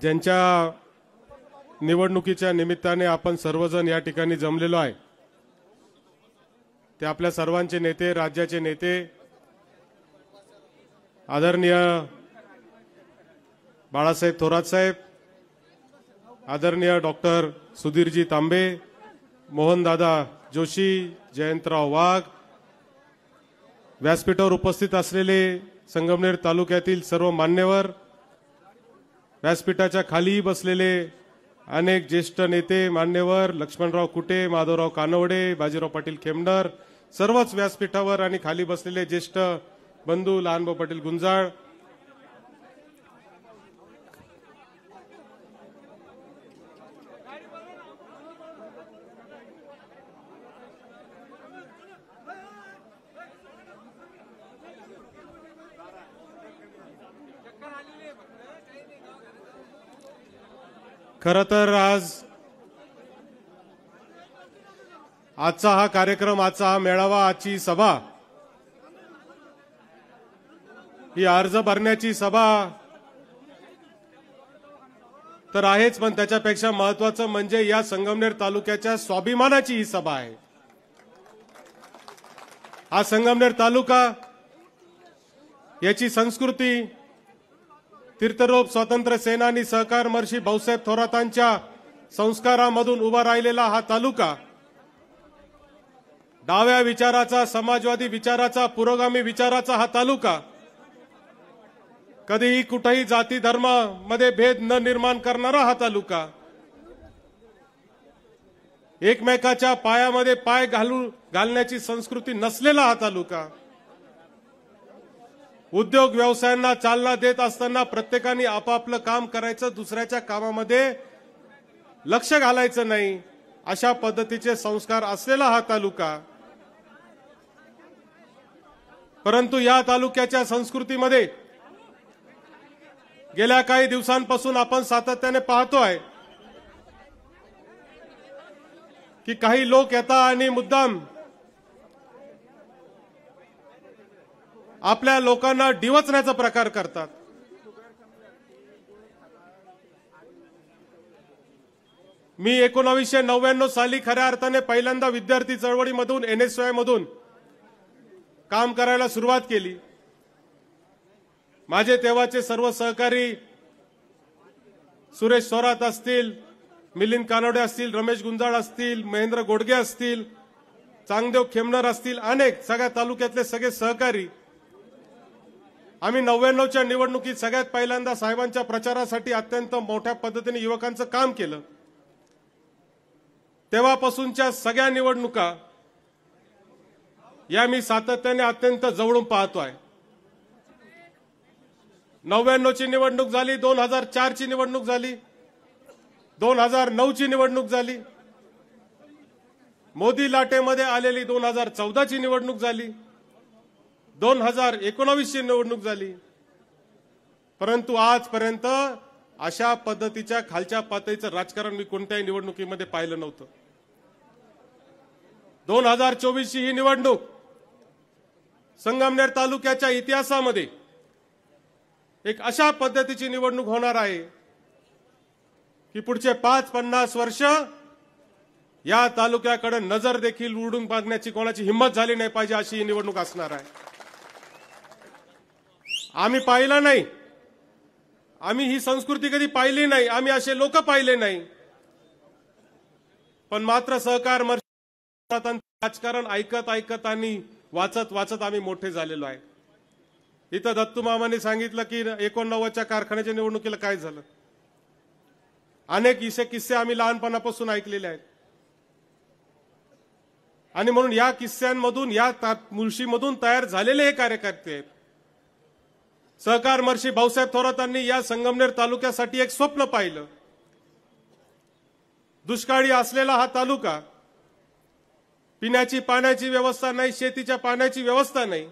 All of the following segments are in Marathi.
ज्यांच्या निवडणुकीच्या निमित्ताने आपण सर्वजण या ठिकाणी जमलेलो आहे ते आपल्या सर्वांचे नेते, राज्याचे नेते, आदरणीय बाळासाहेब थोरात साहेब, आदरणीय डॉक्टर सुधीरजी तांबे, मोहनदादा जोशी, जयंतराव वाघ, व्यासपीठावर उपस्थित असलेले संगमनेर तालुक्यातील सर्व मान्यवर, व्यासपीठाच्या खाली बसलेले अनेक ज्येष्ठ नेते मान्यवर, लक्ष्मणराव कुटे, माधवराव कानवडे, बाजीराव पाटील खेमनर, सर्वच व्यासपीठावर आणि खाली बसलेले ज्येष्ठ बंधू लहानभाऊ पाटील गुंजाळ, खरं तर आजचा हा कार्यक्रम, आजचा हा मेळावा, आजची सभा ही अर्ज भरण्याची सभा तर आहेच, पण त्याच्यापेक्षा महत्त्वाचं म्हणजे या संगमनेर तालुक्याच्या स्वाभिमानाची ही सभा आहे। हा संगमनेर तालुका, याची संस्कृती, तीर्थरूप स्वातंत्र्य सेनानी सहकार महर्षी भाऊसाहेब थोरातांच्या संस्कारामधून उभा राहिलेला हा तालुका, डाव्या विचाराचा, समाजवादी विचाराचा, पुरोगामी विचाराचा हा तालुका, कधीही कुठेही जाती धर्मामध्ये भेद न निर्माण करणारा हा तालुका, एकमेकाच्या पायामध्ये पाय घालण्याची संस्कृती नसलेला हा तालुका, उद्योग व्यवसायांना चालना देत असताना प्रत्येकाने आपापलं काम करायचं, दुसऱ्याच्या कामामध्ये लक्ष घालायचं नाही, अशा पद्धतीचे संस्कार असलेला हा तालुका। परंतु या तालुक्याच्या संस्कृतीमध्ये गेल्या काही दिवसांपासून आपण सातत्याने पाहतोय की काही लोक येतात आणि मुद्दाम आपल्या लोकांना डिवचण्याचा प्रकार करतात। मी 1999 साली खऱ्या अर्थाने पहिल्यांदा विद्यार्थी चळवळीमधून NSY मधून काम करायला सुरुवात केली। माझे तेव्हाचे सर्व सहकारी सुरेश थोरात असतील, मिलिंद कानवडे असतील, रमेश गुंजाळ असतील, महेंद्र गोडगे असतील, चांगदेव खेमनर असतील, अनेक सगळ्या तालुक्यातले सगळे सहकारी, आम्ही 99च्या निवडणुकीत सगळ्यात पहिल्यांदा साहेबांच्या प्रचारासाठी अत्यंत मोठ्या पद्धतीने युवकांचं काम केलं। तेव्हापासूनच्या सगळ्या निवडणुका या मी सातत्याने अत्यंत जवळून पाहतोय। 99ची निवडणूक झाली, 2004ची निवडणूक झाली, 2009ची निवडणूक झाली, मोदी लाटेमध्ये आलेली 2014ची निवडणूक झाली, 2019ची निवडणूक झाली, परंतु आजपर्यंत अशा पद्धतीच्या खालच्या पातळीचं राजकारण मी कोणत्याही निवडणुकीमध्ये पाहिलं नव्हतं। 2024ची ही निवडणूक संगमनेर तालुक्याच्या इतिहासामध्ये एक अशा पद्धतीची निवडणूक होणार आहे की पुढचे 5-50 वर्ष या तालुक्याकडे नजर देखील उडून बघण्याची कोणाची हिंमत झाली नाही पाहिजे, अशी ही निवडणूक असणार आहे। आम्ही पाहिलं नाही, आम्ही ही संस्कृती कधी पाहिली नाही, आम्ही असे लोक पाहिले नाही, पण मात्र सहकार राजकारण ऐकत ऐकत आणि वाचत वाचत आम्ही मोठे झालेलो आहे। इथं दत्तू मामांनी सांगितलं की 89च्या कारखान्याच्या निवडणुकीला काय झालं, अनेक किस्से आम्ही लहानपणापासून ऐकलेले आहेत आणि म्हणून या किस्स्यांमधून, या मुळशीमधून तयार झालेले हे कार्यकर्ते आहेत। सहकार महर्षी भाऊसाहेब थोरातांनी या संगमनेर तालुक्यासाठी एक स्वप्न पाहिलं। दुष्काळी असलेला हा तालुका, पिण्याची पाण्याची व्यवस्था नाही, शेतीच्या पाण्याची व्यवस्था नाही,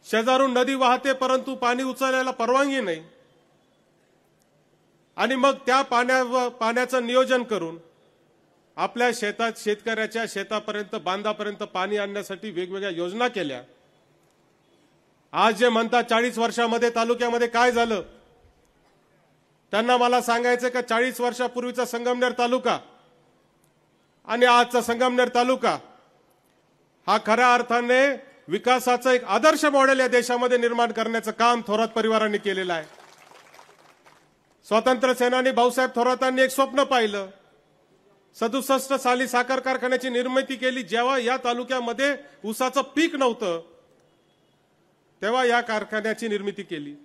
शेजारून नदी वाहते परंतु पाणी उचलायला परवानगी नाही, आणि मग त्या पाण्याचं नियोजन करून आपल्या शेतात, शेतकऱ्याच्या शेतापर्यंत, बांधापर्यंत पाणी आणण्यासाठी वेगवेगळ्या योजना केल्या। आज जे म्हणतात 40 वर्षामध्ये तालुक्यामध्ये काय झालं, त्यांना मला सांगायचं का 40 वर्षापूर्वीचा संगमनेर तालुका आणि आजचा संगमनेर तालुका हा खऱ्या अर्थाने विकासाचं एक आदर्श मॉडेल या देशामध्ये निर्माण करण्याचं काम थोरात परिवारांनी केलेलं आहे। स्वातंत्र्य सेनानी भाऊसाहेब थोरातांनी एक स्वप्न पाहिलं। 67 साली साखर कारखान्याची निर्मिती केली। जेव्हा या तालुक्यामध्ये ऊसाचं पीक नव्हतं तेव्हा या कारखान्याची निर्मिती केली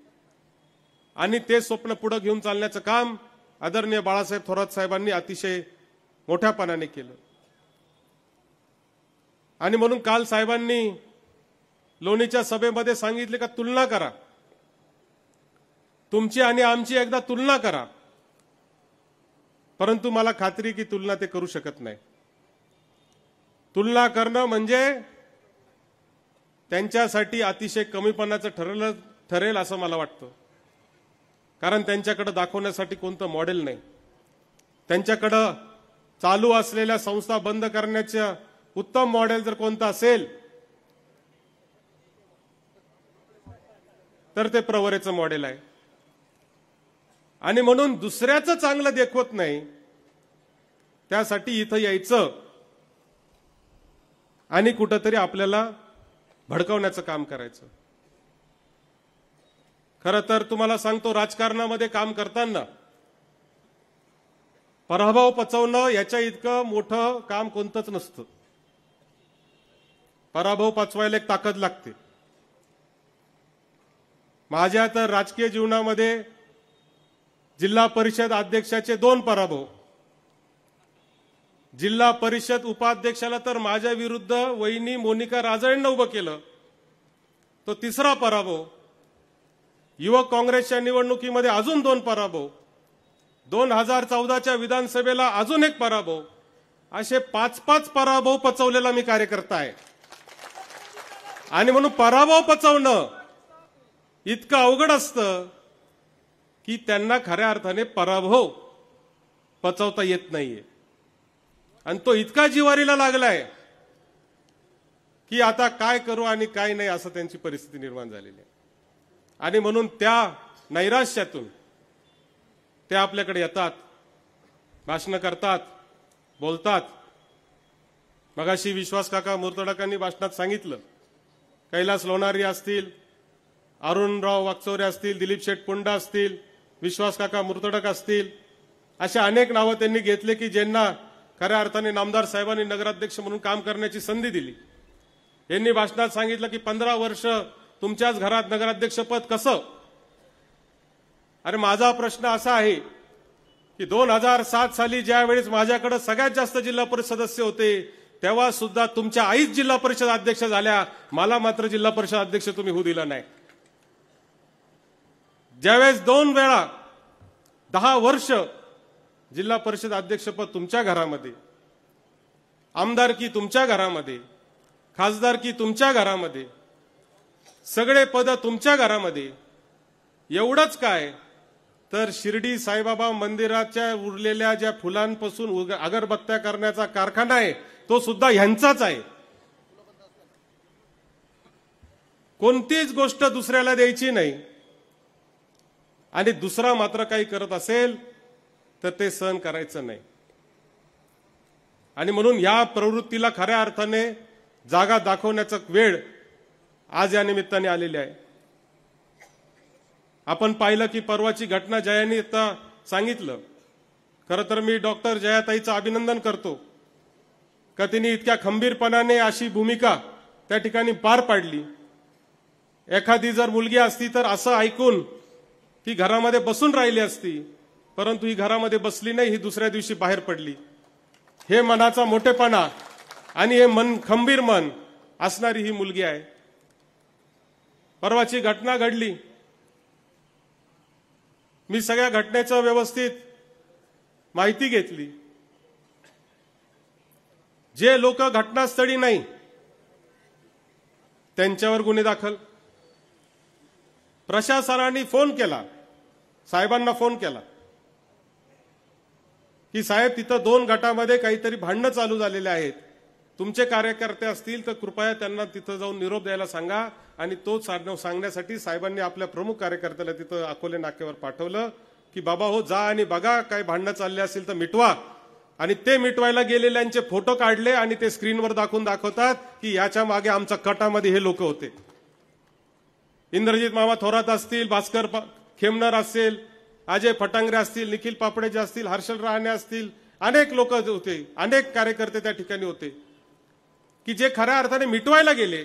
आणि ते स्वप्न पुढे घेऊन चालण्याचं काम आदरणीय बाळासाहेब थोरात साहेबांनी अतिशय मोठ्यापणाने केलं। आणि म्हणून काल साहेबांनी लोणीच्या सभेमध्ये सांगितले का तुलना करा, तुमची आणि आमची एकदा तुलना करा, परंतु मला खात्री की तुलना ते करू शकत नाही। तुलना करणं म्हणजे त्यांच्यासाठी अतिशय कमीपणाचं ठरेल असं मला वाटतं, कारण त्यांच्याकडे दाखवण्यासाठी कोणतं मॉडेल नाही। त्यांच्याकडे चालू असलेल्या संस्था बंद करण्याचं उत्तम मॉडेल जर कोणतं असेल तर ते प्रवरेचं मॉडेल आहे। आणि म्हणून दुसऱ्याचं चांगलं देखवत नाही, त्यासाठी इथं यायचं आणि कुठंतरी आपल्याला भडकवण्याचं काम करायचं। खरं तर तुम्हाला सांगतो, राजकारणामध्ये काम करताना पराभव पचवणं याच्या इतकं मोठं काम कोणतंच नसतं। पराभव पचवायला एक ताकद लागते। माझ्या तर राजकीय जीवनामध्ये जिल्हा परिषद अध्यक्षाचे 2 पराभव, जिल्हा परिषद उपाध्यक्षाला तर माझ्या विरुद्ध वहिनी मोनिका राजळेंना उभं केलं, तो 3रा पराभव। युवक काँग्रेसच्या निवडणुकीमध्ये अजून 2 पराभव, 2014च्या विधानसभेला अजून 1 पराभव, असे 5-5 पराभव पचवलेला मी कार्यकर्ता आहे। आणि म्हणून पराभव पचवणं इतकं अवघड असतं की त्यांना खऱ्या अर्थाने पराभव पचवता येत नाहीये। आणि तो इतका जिवारीला लागलाय की आता काय करू आणि काय नाही असं त्यांची परिस्थिती निर्माण झालेली आहे। आणि म्हणून त्या नैराश्यातून ते आपल्याकडे येतात, भाषण करतात, बोलतात। मगाशी विश्वास काका मुर्तडकांनी भाषणात सांगितलं, कैलास लोणारी असतील, अरुणराव वाकचौरे असतील, दिलीप शेठ पुंडा असतील, विश्वास काका मुर्तडक असतील, अशा अनेक नावं त्यांनी घेतले की ज्यांना खऱ्या अर्थाने नामदार साहेबांनी नगराध्यक्ष म्हणून काम करण्याची संधी दिली। यांनी भाषणात सांगितलं की 15 वर्ष तुमच्याच घरात नगराध्यक्षपद कसं। अरे माझा प्रश्न असा आहे की 2007 साली ज्यावेळेस माझ्याकडे सगळ्यात जास्त जिल्हा परिषद सदस्य होते तेव्हा सुद्धा तुमच्या आईच जिल्हा परिषद अध्यक्ष झाल्या, मला मात्र जिल्हा परिषद अध्यक्ष तुम्ही होऊ दिला नाही। ज्यावेळेस 2 वेळा 10 वर्ष जिल्हा परिषद अध्यक्षपद तुमच्या घरामध्ये, आमदारकी तुमच्या घरामध्ये, खासदारकी तुमच्या घरामध्ये, सगळे पद तुमच्या घरामध्ये, एवढंच काय तर शिर्डी साईबाबा मंदिराच्या उरलेल्या ज्या फुलांपासून अगरबत्त्या करण्याचा कारखाना आहे तो सुद्धा ह्यांचाच आहे। कोणतीच गोष्ट दुसऱ्याला द्यायची नाही आणि दुसरा मात्र काही करत असेल तर ते सहन करायचं नाही। आणि म्हणून या प्रवृत्तीला खऱ्या अर्थाने जागा दाखवण्याचा वेळ आज या निमित्ताने आलेली आहे। आपण पाहिलं की परवाची घटना जयानी आता सांगितलं। खरं तर मी डॉक्टर जयाताईचं अभिनंदन करतो का तिने इतक्या खंबीरपणाने अशी भूमिका त्या ठिकाणी पार पाडली। एखादी जर मुलगी असती तर असं ऐकून ती घरामध्ये बसून राहिली असती, परंतु ही घरामध्ये बसली नाही, ही दुसऱ्या दिवशी बाहेर पडली। हे मनाचा मोठेपणा आणि हे मन खंबीर मन असणारी ही मुलगी आहे। परवाची घटना घडली, मी सगळ्या घटनेचं व्यवस्थित माहिती घेतली। जे लोक घटनास्थळी नाही त्यांच्यावर गुन्हे दाखल, प्रशासनाने फोन केला, साहेबांना फोन केला की साहेब तिथं 2 गटामध्ये काहीतरी भांडणं चालू झालेले आहेत, तुमचे कार्यकर्ते असतील तर कृपया त्यांना तिथं जाऊन निरोप द्यायला सांगा। आणि तो सांगण्यासाठी साहेबांनी आपल्या प्रमुख कार्यकर्त्याला तिथं अकोले नाक्यावर पाठवलं की बाबा हो जा आणि बघा काय भांडणं चालले असेल तर मिटवा, आणि ते मिटवायला गेलेल्यांचे फोटो काढले आणि ते स्क्रीनवर दाखवतात की याच्या मागे आमच्या कटामध्ये हे लोक होते. इंद्रजित मामा थोरात असतील, भास्कर खेमनर असेल, अजय फटांगरे असतील, निखिल पापडेजे असतील, हर्षल रहाणे असतील, अनेक लोक होते, अनेक कार्यकर्ते त्या ठिकाणी होते की जे खऱ्या अर्थाने मिटवायला गेले.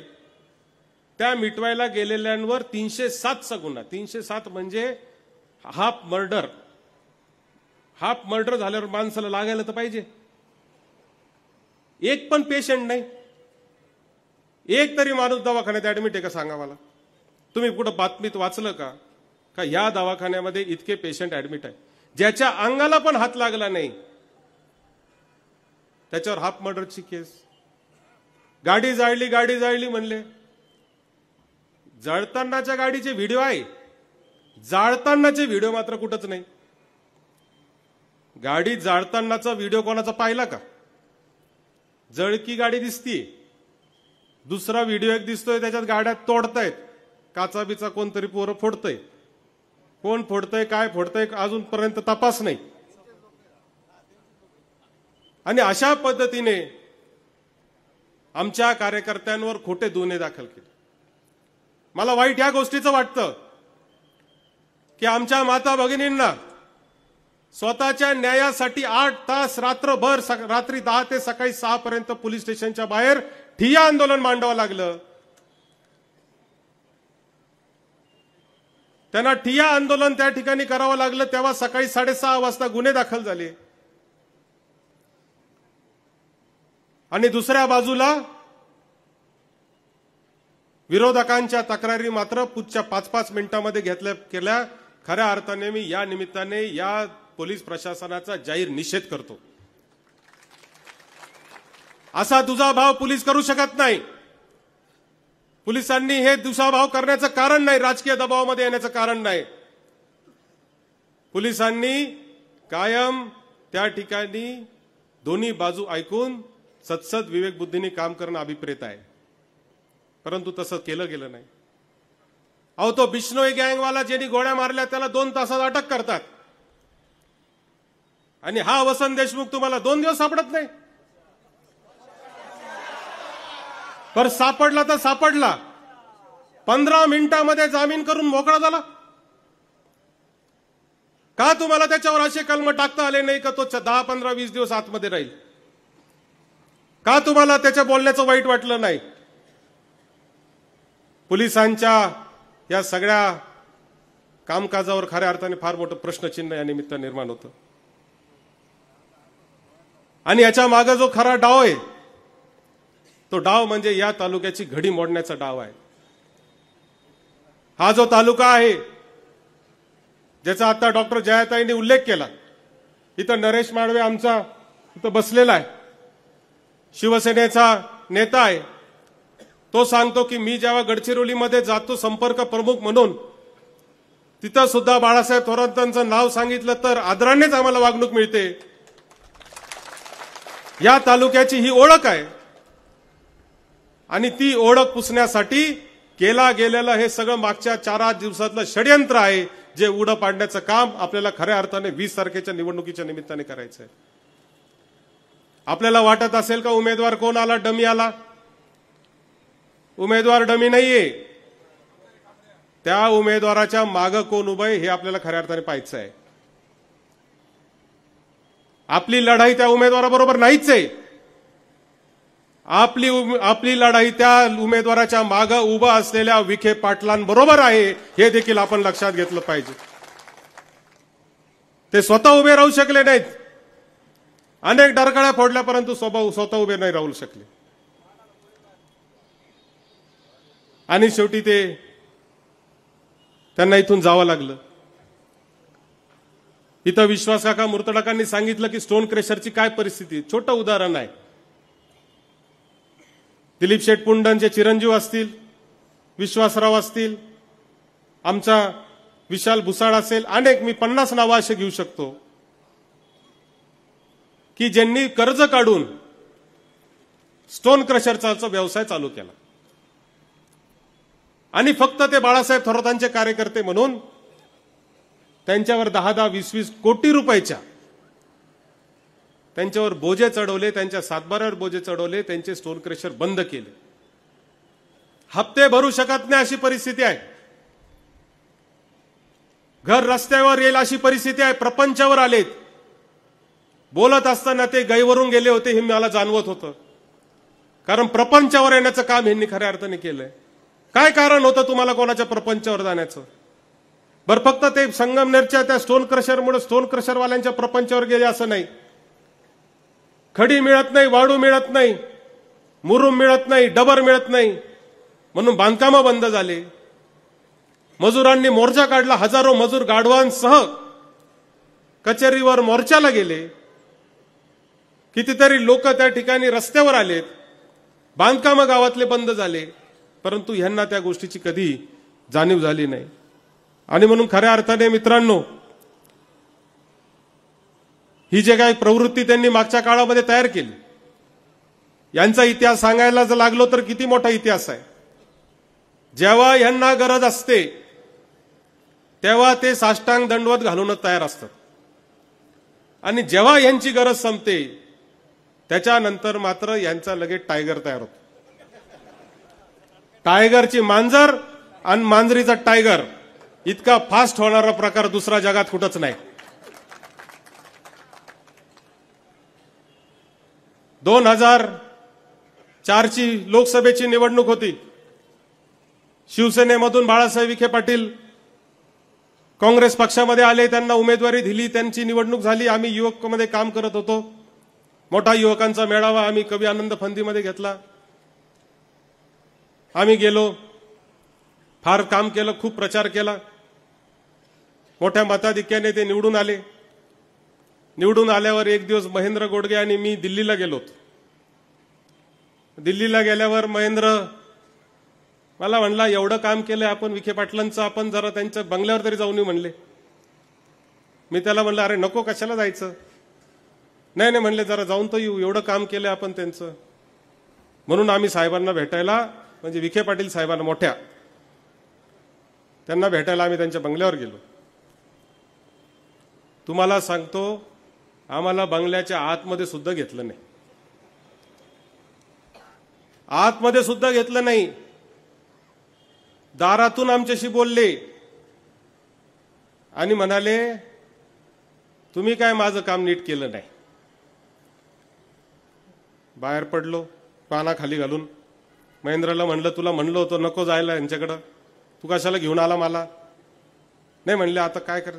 त्या मिटवायला गेलेल्यांवर 307चा गुन्हा, 307 म्हणजे हाफ मर्डर. हाफ मर्डर झाल्यावर माणसाला लागायला तर पाहिजे. एक पण पेशंट नाही, एक तरी माणूस दवाखान्यात ऍडमिट आहे का सांगा मला. तुम्ही कुठं बातमीत वाचलं का का या दवाखान्यामध्ये इतके पेशंट ऍडमिट आहे ज्याच्या अंगाला पण हात लागला नाही, त्याच्यावर हाफ मर्डरची केस. गाडी जाळली म्हणले. जळतानाच्या गाडीचे व्हिडिओ आहे, जाळतानाचे व्हिडिओ मात्र कुठंच नाही. गाडी जाळतानाचा व्हिडिओ कोणाचा पाहिला का? जळकी गाडी दिसतीये, दुसरा व्हिडिओ एक दिसतोय त्याच्यात गाड्या तोडतायत, काचा बिचा कोणतरी पोरं फोडतंय. कोण फोडतंय काय फोडतंय अजूनपर्यंत तपास नाही. आणि अशा पद्धतीने आमच्या कार्यकर्त्यांवर खोटे गुन्हे दाखल केले. मला वाईट या गोष्टीचं वाटतं की आमच्या माता भगिनींना स्वतःच्या न्यायासाठी 8 तास रात्रभर, रात्री 10 ते सकाळी 6 पर्यंत पोलीस स्टेशनच्या बाहेर ठिय्या आंदोलन मांडावं लागलं. त्यांना ठिय्या आंदोलन त्या ठिकाणी करावं लागलं तेव्हा सकाळी 6:30 वाजता गुन्हे दाखल झाले. आणि दुसऱ्या बाजूला विरोधकांच्या तक्रारी मात्र पुढच्या 5-5 मिनिटांमध्ये केल्या. खऱ्या अर्थाने मी या निमित्ताने या पोलीस प्रशासनाचा जाहीर निषेध करतो. असा दुजाभाव पोलीस करू शकत नाही. पोलिसांनी हे दुजाभाव करण्याचं कारण नाही, राजकीय दबावामध्ये येण्याचं कारण नाही. पोलिसांनी कायम त्या ठिकाणी दोन्ही बाजू ऐकून सत्सद विवेक बुद्धीने काम करणं अभिप्रेत आहे, परंतु तसं केलं गेलं नाही. अहो तो बिश्नोई गँगवाला ज्यांनी गोळ्या मारल्या त्याला 2 तासात अटक करतात, आणि हा वसंत देशमुख तुम्हाला 2 दिवस सापडत नाही. पर सापडला तर सापडला, 15 मिनिटांमध्ये जामीन करून मोकळा झाला. का तुम्हाला त्याच्यावर असे कलम टाकता आले नाही का तो 10, 15, 20 दिवस आतमध्ये राहील? का तुम्हाला त्याच्या बोलण्याचं वाईट वाटलं नाही? पोलिसांच्या या सगळ्या कामकाजावर खऱ्या अर्थाने फार मोठं प्रश्नचिन्ह या निमित्तानं निर्माण होतं. आणि याच्या मागे जो खरा डाव आहे तो डाव म्हणजे या तालुक्याची घडी मोडण्याचा डाव आहे. हा जो तालुका आहे ज्याचा आता डॉक्टर जयाताईंनी उल्लेख केला, इथं नरेश माडवे आमचा इथं बसलेला आहे, शिवसेनेचा नेता आहे. तो सांगतो की मी जेव्हा गडचिरोलीमध्ये जातो संपर्क प्रमुख म्हणून, तिथं सुद्धा बाळासाहेब थोरातांचं नाव सांगितलं तर आदरानेच आम्हाला वागणूक मिळते. या तालुक्याची ही ओळख आहे, आणि ती ओळख पुसण्यासाठी केला गेलेलं हे सगळं मागच्या 4-8 दिवसातलं षडयंत्र आहे, जे उडं पाडण्याचं काम आपल्याला खऱ्या अर्थाने 20 तारखेच्या निवडणुकीच्या निमित्ताने करायचं आहे. आपल्याला वाटत असेल का उमेदवार कोण आला, डमी आला? उमेदवार डमी नाहीये. त्या उमेदवाराच्या मागं कोण उभं आहे हे आपल्याला खऱ्या अर्थाने पाहायचं आहे. आपली लढाई त्या उमेदवाराबरोबर नाहीच आहे. आपली लढाई त्या उमेदवाराच्या मागे उभा असलेल्या विखे पाटलांबरोबर आहे, हे देखील आपण लक्षात घेतलं पाहिजे. ते स्वतः उभे राहू शकले नाहीत, अनेक डरकाळ्या फोडल्या, परंतु स्वतः उभे नाही राहू शकले. आणि शेवटी त्यांना इथून जावं लागलं. इथं विश्वास काका मुर्तडकांनी सांगितलं की स्टोन क्रेशरची काय परिस्थिती. छोटं उदाहरण आहे. दिलीप शेठ पुंडनचे चिरंजीव असतील, विश्वासराव असतील, आमचा विशाल भुसाळ असेल, अनेक, मी 50 नावं असे घेऊ शकतो की ज्यांनी कर्ज काढून स्टोन क्रशरचा व्यवसाय चालू केला, आणि फक्त ते बाळासाहेब थोरातांचे कार्यकर्ते म्हणून त्यांच्यावर 10-10, 20-20 कोटी रुपयाच्या त्यांच्यावर बोजे चढवले, त्यांच्या सातबाऱ्यावर बोजे चढवले, त्यांचे स्टोन क्रशर बंद केले. हप्ते भरू शकत नाही अशी परिस्थिती आहे. घर रस्त्यावर येईल अशी परिस्थिती आहे. प्रपंचावर आलेत. बोलत असताना ते गैवरून गेले होते हे मला जाणवत होतं. कारण प्रपंचावर येण्याचं काम यांनी खऱ्या अर्थाने केलंय. काय कारण होतं तुम्हाला कोणाच्या प्रपंचावर जाण्याचं? बरं, फक्त ते संगमनेरच्या त्या स्टोन क्रशरमुळे स्टोन क्रशरवाल्यांच्या प्रपंचावर गेले असं नाही. खडी मिळत नाही, वाळू मिळत नाही, मुरुम मिळत नाही, डबर मिळत नाही म्हणून बांधकामं बंद झाले. मजुरांनी मोर्चा काढला. हजारो मजूर गाढवांसह कचेरीवर मोर्चाला गेले. कितीतरी लोक त्या ठिकाणी रस्त्यावर आलेत. बांधकामं गावातले बंद झाले. परंतु ह्यांना त्या गोष्टीची कधी जाणीव झाली नाही. आणि म्हणून खऱ्या अर्थाने मित्रांनो, ही जे काही प्रवृत्ती त्यांनी मागच्या काळामध्ये तयार केली, यांचा इतिहास सांगायला जर लागलो तर किती मोठा इतिहास आहे. जेव्हा यांना गरज असते तेव्हा ते साष्टांग दंडवत घालूनच तयार असतात. आणि जेव्हा यांची गरज संपते त्याच्यानंतर मात्र यांचा लगेच टायगर तयार होतो. टायगरची मांजर आणि मांजरीचा टायगर इतका फास्ट होणारा प्रकार दुसरा जगात कुठंच नाही. 2004ची लोकसभेची निवडणूक होती. शिवसेनेमधून बाळासाहेब विखे पाटील काँग्रेस पक्षामध्ये आले. त्यांना उमेदवारी दिली. त्यांची निवडणूक झाली. आम्ही युवकमध्ये काम करत होतो. मोठा युवकांचा मेळावा आम्ही कवी आनंद फंदीमध्ये घेतला. आम्ही गेलो, फार काम केलं, खूप प्रचार केला. मोठ्या मताधिक्याने ते निवडून आले. निवडून आल्यावर एक दिवस महेंद्र गोडगे आणि मी दिल्लीला गेलो. दिल्लीला गेल्यावर महेंद्र मला म्हणला, एवढं काम केलंय आपण विखे पाटलांचं, आपण जरा त्यांच्या बंगल्यावर तरी जाऊन येऊ म्हणले. मी त्याला म्हणलं, अरे नको, कशाला जायचं? नाही नाही म्हणले, जरा जाऊन तर येऊ, एवढं काम केलंय आपण त्यांचं. म्हणून आम्ही साहेबांना भेटायला, म्हणजे विखे पाटील साहेबांना मोठ्या, त्यांना भेटायला आम्ही त्यांच्या बंगल्यावर गेलो. तुम्हाला सांगतो, आम्हाला बंगल्याच्या आतमध्ये सुद्धा घेतलं नाही. आतमध्ये सुद्धा घेतलं नाही. दारातून आमच्याशी बोलले आणि म्हणाले, तुम्ही काय माझं काम नीट केलं नाही. बाहेर पडलो पाना खाली घालून. महेंद्रला म्हणलं, तुला म्हणलं होतं नको जायला यांच्याकडं, तू कशाला घेऊन आला मला? नाही म्हणले, आता काय कर,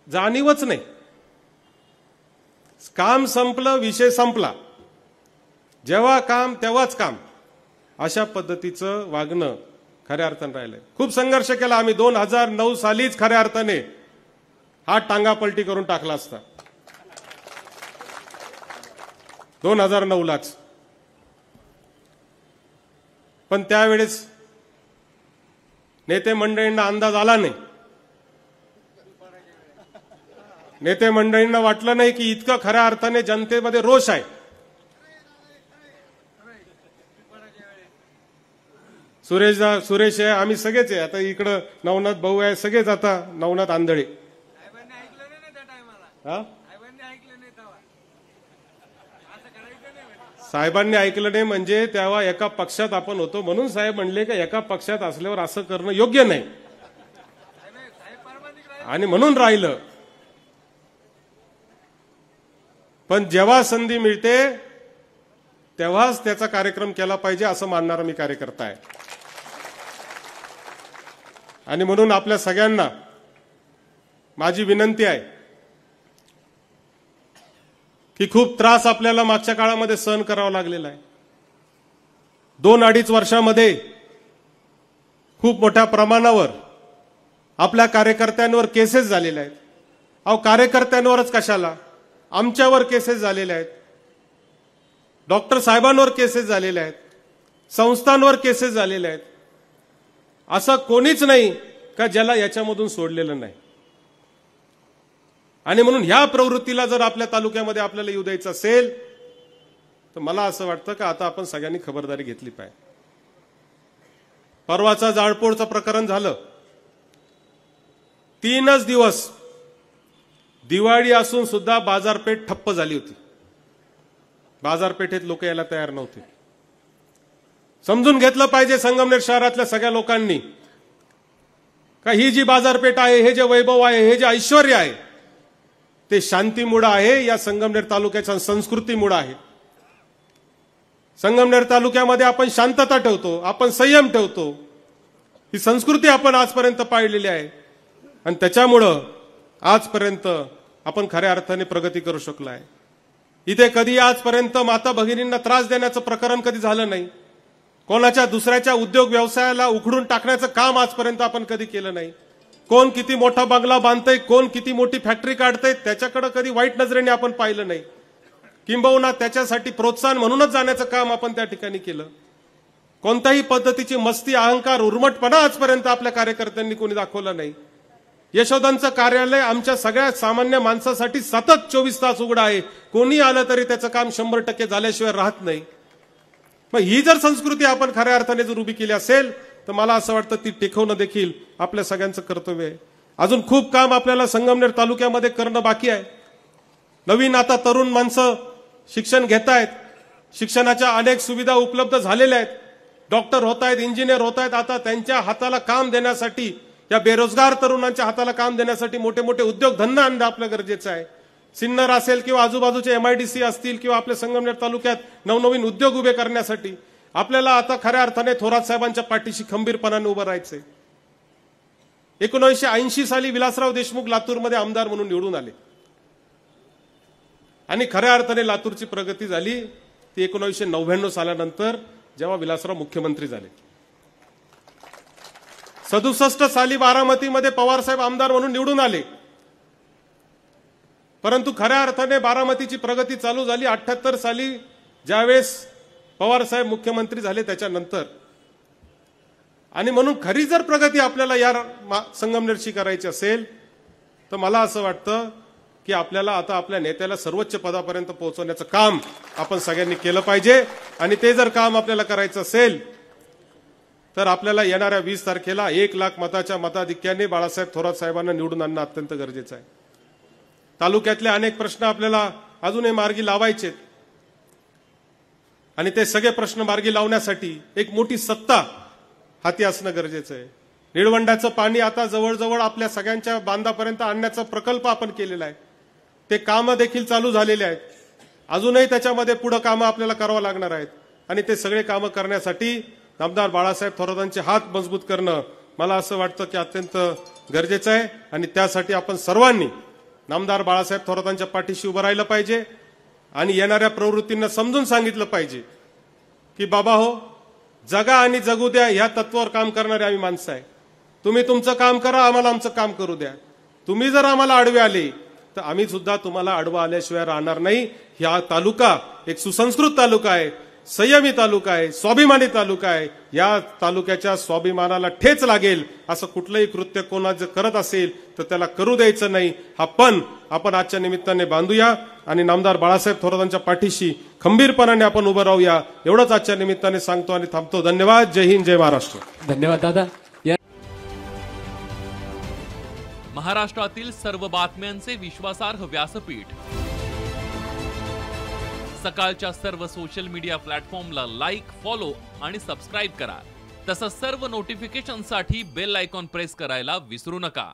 जाणीवच नाही. काम संपलं, विषय संपला. जेव्हा काम तेव्हाच काम, अशा पद्धतीचं वागणं खऱ्या अर्थाने राहिलंय. खूप संघर्ष केला आम्ही. 2009 सालीच खऱ्या अर्थाने हा टांगा पलटी करून टाकला असता. 2009लाच. पण त्यावेळेस नेते मंडळींना अंदाज आला नाही. नेते मंडळींना वाटलं नाही की इतकं खऱ्या अर्थाने जनतेमध्ये रोष आहे. सुरेश आहे, आम्ही सगळेच आहे. आता इकडं नवनाथ भाऊ आहे, सगळेच. आता नवनाथ आंधळे, साहेबांनी ऐकलं नाही म्हणजे तेव्हा एका पक्षात आपण होतो म्हणून साहेब म्हणले की एका पक्षात असल्यावर असं करणं योग्य नाही, आणि म्हणून राहिलं. पण जेव्हा संधी मिळते तेव्हाच त्याचा कार्यक्रम केला पाहिजे असं मानणारा मी कार्यकर्ता आहे. आणि म्हणून आपल्या सगळ्यांना माझी विनंती आहे की खूप त्रास आपल्याला मागच्या काळामध्ये सहन करावा लागलेला आहे. 2-2.5 वर्षामध्ये खूप मोठ्या प्रमाणावर आपल्या कार्यकर्त्यांवर केसेस झालेल्या आहेत. अहो, कार्यकर्त्यांवरच कशाला, आमच्यावर केसेस झालेल्या आहेत. डॉक्टर साहेबांवर केसेस झालेल्या आहेत. संस्थांवर केसेस झालेल्या आहेत. असं कोणीच नाही का ज्याला याच्यामधून सोडलेलं नाही. आणि म्हणून ह्या प्रवृत्तीला जर आपल्या तालुक्यामध्ये आपल्याला येऊ द्यायचं असेल तर मला असं वाटतं की आता आपण सगळ्यांनी खबरदारी घेतली पाहिजे. परवाचा जाळपोळचं प्रकरण झालं 3च दिवस दिवाळी असून सुद्धा बाजारपेठ ठप्प झाली होती. बाजारपेठेत लोक यायला तयार नव्हते. समजून घेतलं पाहिजे संगमनेर शहरातल्या सगळ्या लोकांनी का ही जी बाजारपेठ आहे, हे जे वैभव आहे, हे जे ऐश्वर आहे, ते शांतीमुळे आहे, या संगमनेर तालुक्याच्या संस्कृतीमुळे आहे. संगमनेर तालुक्यामध्ये आपण शांतता ठेवतो, आपण संयम ठेवतो. ही संस्कृती आपण आजपर्यंत पाळलेली आहे आणि त्याच्यामुळं आजपर्यंत आपण खऱ्या अर्थाने प्रगती करू शकलो आहे. इथे कधी आजपर्यंत माता भगिनींना त्रास देण्याचं प्रकरण कधी झालं नाही. कोणाच्या दुसऱ्याच्या उद्योग व्यवसायाला उखडून टाकण्याचं काम आजपर्यंत आपण कधी केलं नाही. कोण किती मोठा बंगला बांधतंय, कोण किती मोठी फॅक्टरी काढतंय, त्याच्याकडे कधी वाईट नजरेने आपण पाहिलं नाही. किंबहुना त्याच्यासाठी प्रोत्साहन म्हणूनच जाण्याचं काम आपण त्या ठिकाणी केलं. कोणत्याही पद्धतीची मस्ती, अहंकार, उर्मटपणा आजपर्यंत आपल्या कार्यकर्त्यांनी कोणी दाखवला नाही. यशोदांचं कार्यालय आमच्या सगळ्या सामान्य माणसासाठी सतत 24 तास उघडं आहे. कोणी आलं तरी त्याचं काम 100% झाल्याशिवाय राहत नाही. मग ही जर संस्कृती आपण खऱ्या अर्थाने जर उभी केली असेल तर मला असं वाटतं ती टिकवणं देखील आपल्या सगळ्यांचं कर्तव्य आहे. अजून खूप काम आपल्याला संगमनेर तालुक्यामध्ये करणं बाकी आहे. नवीन आता तरुण माणसं शिक्षण घेत आहेत. शिक्षणाच्या अनेक सुविधा उपलब्ध झालेल्या आहेत. डॉक्टर होत आहेत, इंजिनियर होत आहेत. आता त्यांच्या हाताला काम देण्यासाठी, या बेरोजगार तरुणांच्या हाताला काम देण्यासाठी मोठे मोठे उद्योगधंदे आणणं आपलं गरजेचं आहे. सिन्नर असेल किंवा आजूबाजूचे MIDC असतील किंवा आपल्या संगमनेर तालुक्यात नवनवीन उद्योग उभे करण्यासाठी आपल्याला आता खऱ्या अर्थाने थोरात साहेबांच्या पाठीशी खंबीरपणाने उभं राहायचंय. 1980 साली विलासराव देशमुख लातूरमध्ये आमदार म्हणून निवडून आले आणि खऱ्या अर्थाने लातूरची प्रगती झाली ती 1999 सालानंतर जेव्हा विलासराव मुख्यमंत्री झाले. 67 साली बारामतीमध्ये पवारसाहेब आमदार म्हणून निवडून आले. परंतु खऱ्या अर्थाने बारामतीची प्रगती चालू झाली 78 साली ज्यावेळेस पवारसाहेब मुख्यमंत्री झाले त्याच्यानंतर. आणि म्हणून खरी जर प्रगती आपल्याला या संगमनेरची करायची असेल तर मला असं वाटतं की आपल्याला आता आपल्या नेत्याला सर्वोच्च पदापर्यंत पोहोचवण्याचं काम आपण सगळ्यांनी केलं पाहिजे. आणि ते जर काम आपल्याला करायचं असेल तर आपल्याला येणाऱ्या 20 तारखेला 1 लाख मताच्या मताधिक्याने बाळासाहेब थोरात साहेबांना निवडून आणणं अत्यंत गरजेचं आहे. तालुक्यातले अनेक प्रश्न आपल्याला अजूनही मार्गी लावायचे आणि ते सगळे प्रश्न मार्गी लावण्यासाठी एक मोठी सत्ता हाती असणं गरजेचं आहे. निळवंड्याचं पाणी आता जवळजवळ आपल्या सगळ्यांच्या बांधापर्यंत आणण्याचा प्रकल्प आपण केलेला आहे. ते कामं देखील चालू झालेले आहेत. अजूनही त्याच्यामध्ये पुढे कामं आपल्याला करावं लागणार आहेत आणि ते सगळे कामं करण्यासाठी आमदार बाळासाहेब थोरातांचे हात मजबूत करणं मला असं वाटतं की अत्यंत गरजेचं आहे. आणि त्यासाठी आपण सर्वांनी नामदार बाळासाहेब थोरातांच्या पाठीशी उभं राहिलं पाहिजे आणि येणाऱ्या प्रवृत्तींना समजून सांगितलं पाहिजे की बाबा हो, जगा आणि जगू द्या ह्या तत्वावर काम करणारे आम्ही माणसं आहे. तुम्ही तुमचं काम करा, आम्हाला आमचं काम करू द्या. तुम्ही जर आम्हाला आडवे आले तर आम्ही सुद्धा तुम्हाला आडवा आल्याशिवाय राहणार नाही. हा तालुका एक सुसंस्कृत तालुका आहे, संयमी तालुका आहे, स्वाभिमानी तालुका आहे. या तालुक्याच्या स्वाभिमानाला ठेच लागेल असं कुठलंही कृत्य कोणाचं करत असेल तर त्याला करू द्यायचं नाही. हा पण आपण आजच्या निमित्ताने बांधूया आणि नामदार बाळासाहेब थोरातांच्या पाठीशी खंबीरपणाने आपण उभं राहूया एवढंच आजच्या निमित्ताने सांगतो आणि थांबतो. धन्यवाद. जय हिंद, जय महाराष्ट्र. धन्यवाद दादा. महाराष्ट्रातील सर्व बातम्यांचे विश्वासार्ह व्यासपीठ, सकाळच्या सर्व सोशल मीडिया प्लॅटफॉर्मला लाईक, फॉलो आणि सबस्क्राईब करा. तसंच सर्व नोटिफिकेशनसाठी बेल आयकॉन प्रेस करायला विसरू नका.